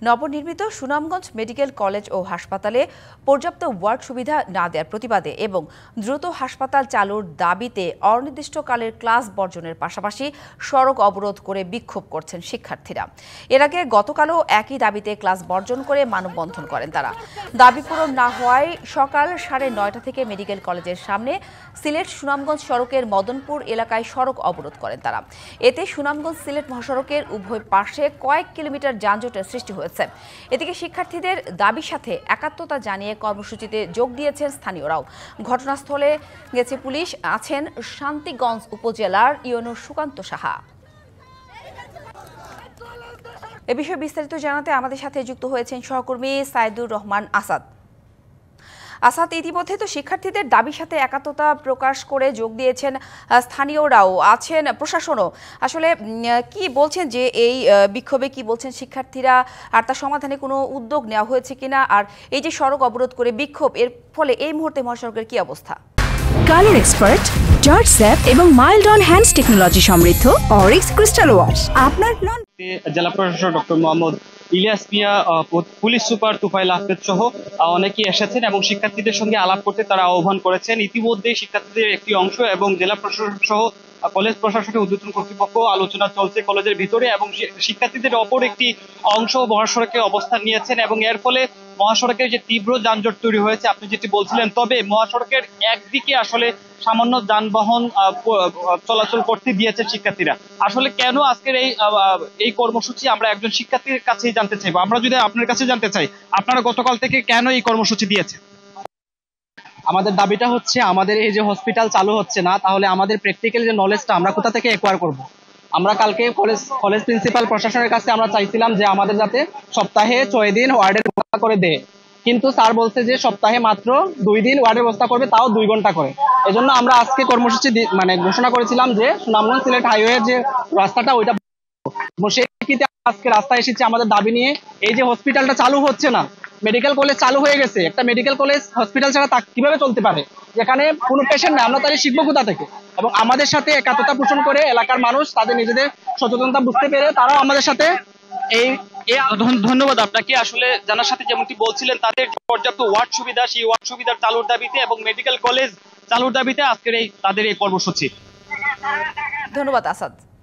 নবনির্মিত Sunamganj medical college ও হাসপাতালে পর্যাপ্ত ওয়ার্ড সুবিধা না দেওয়ার প্রতিবাদে এবং দ্রুত হাসপাতাল চালুর দাবিতে অনির্দিষ্টকালের ক্লাস বর্জনের পাশাপাশি সড়ক অবরোধ করে বিক্ষোভ করছেন শিক্ষার্থীরা। এর আগে গতকালও একই দাবিতে ক্লাস বর্জন করে মানববন্ধন করেন তারা। দাবি পূরণ না হওয়ায় সকাল 9:30 থেকে মেডিকেল কলেজের সামনে সিলেট সুনামগঞ্জ সড়কের মদনপুর এলাকায় সড়ক অবরোধ করেন তারা। এতে সুনামগঞ্জ সিলেট মহাসড়কের উভয় পাশে কয়েক কিলোমিটার যানজটের সৃষ্টি হয়েছে। এদিকে শিক্ষার্থীদের দাবির সাথে একাত্মতা জানিয়ে কর্মসূচিতে যোগ দিয়েছেন স্থানীয়রাও। ঘটনাস্থলে গেছে পুলিশ, আছেন শান্তিগঞ্জ উপজেলার ইউনো সুকান্ত সাহা। এ বিষয়ে বিস্তারিত জানাতে আমাদের সাথে যুক্ত হয়েছেন সহকর্মী সাইদুর রহমান আসাদ। আসাদ, ইতিমধ্যে তো শিক্ষার্থীদের দাবির সাথে একাত্মতা প্রকাশ করে যোগ দিয়েছেন স্থানীয়রাও, আছেন প্রশাসনও। আসলে কি বলছেন যে এই বিক্ষোভে কি বলছেন শিক্ষার্থীরা, আর তার সমাধানে কোনো উদ্যোগ নেওয়া হয়েছে কিনা, আর এই যে সড়ক অবরোধ করে বিক্ষোভ, এর ফলে এই মুহূর্তে মহাসড়কের কি অবস্থা? কালার এক্সপার্ট, জর্জ স্যাপ এবং মাইল্ড অন হ্যান্ডস টেকনোলজি সমৃদ্ধ অরিক্স ক্রিস্টাল ওয়াশ আপনার জেলা প্রশাসক ডক্টর মোহাম্মদ ইলিয়াস মিয়া, পুলিশ সুপার তুফাইল আহমেদ সহ অনেকেই এসেছেন এবং শিক্ষার্থীদের সঙ্গে আলাপ করতে তারা আহ্বান করেছেন। ইতিমধ্যে শিক্ষার্থীদের একটি অংশ এবং জেলা প্রশাসক সহ কলেজ প্রশাসনের ঊর্ধ্বতন কর্তৃপক্ষ আলোচনা চলছে কলেজের ভিতরে, এবং শিক্ষার্থীদের অপর একটি অংশ মহাসড়কে অবস্থান নিয়েছেন এবং এর ফলে মহাসড়কের যে তীব্র যানজট তৈরি হয়েছে আপনি যেটি বলছিলেন, তবে মহাসড়কের একদিকে আসলে সামান্য যানবাহন চলাচল করতে দিয়েছে শিক্ষার্থীরা। আসলে কেন আজকের এই কর্মসূচি আমরা একজন শিক্ষার্থীর কাছেই জানতে চাইবো। আমরা যদি আপনার কাছে জানতে চাই, আপনারা গতকাল থেকে কেন এই কর্মসূচি দিয়েছেন? আমাদের দাবিটা হচ্ছে, আমাদের এই যে হসপিটাল চালু হচ্ছে না, তাহলে আমাদের প্র্যাকটিক্যাল যে নলেজটা আমরা কোথা থেকে অ্যাকোয়ার করব। আমরা কালকে কলেজ প্রিন্সিপাল প্রশাসনের কাছে আমরা চাইছিলাম যে আমাদের যাতে সপ্তাহে 6 দিন ওয়ার্ডের ব্যবস্থা করে দেয়, কিন্তু স্যার বলছে যে সপ্তাহে মাত্র 2 দিন ওয়ার্ডের ব্যবস্থা করবে, তাও 2 ঘন্টা করে। এজন্য আমরা আজকে কর্মসূচি ঘোষণা করেছিলাম যে সুনামগঞ্জ সিলেট হাইওয়ে যে রাস্তাটা ওইটা, সেই প্রেক্ষিতে আজকে রাস্তায় এসেছে আমাদের দাবি নিয়ে। এই যে হসপিটালটা চালু হচ্ছে না, মেডিকেল কলেজ চালু হয়ে গেছে, একটা মেডিকেল কলেজ হসপিটাল ছাড়া তা কিভাবে চলতে পারে, যেখানে কোনো পেশেন্ট নেই, আমরা তাদের শিখবো কোথা থেকে? এবং আমাদের সাথে একাত্মতা পোষণ করে এলাকার মানুষ তাদের নিজেদের সচেতনতা বুঝতে পেরে তারাও আমাদের সাথে ধন্যবাদ আপনাকে। আসলে জানার সাথে যেমনটি বলছিলেন, তাদের পর্যাপ্ত ওয়ার্ড সুবিধা, সেই ওয়ার্ড সুবিধার চালুর দাবিতে এবং মেডিকেল কলেজ চালুর দাবিতে আজকের তাদের এই কর্মসূচি। ধন্যবাদ আসাদ।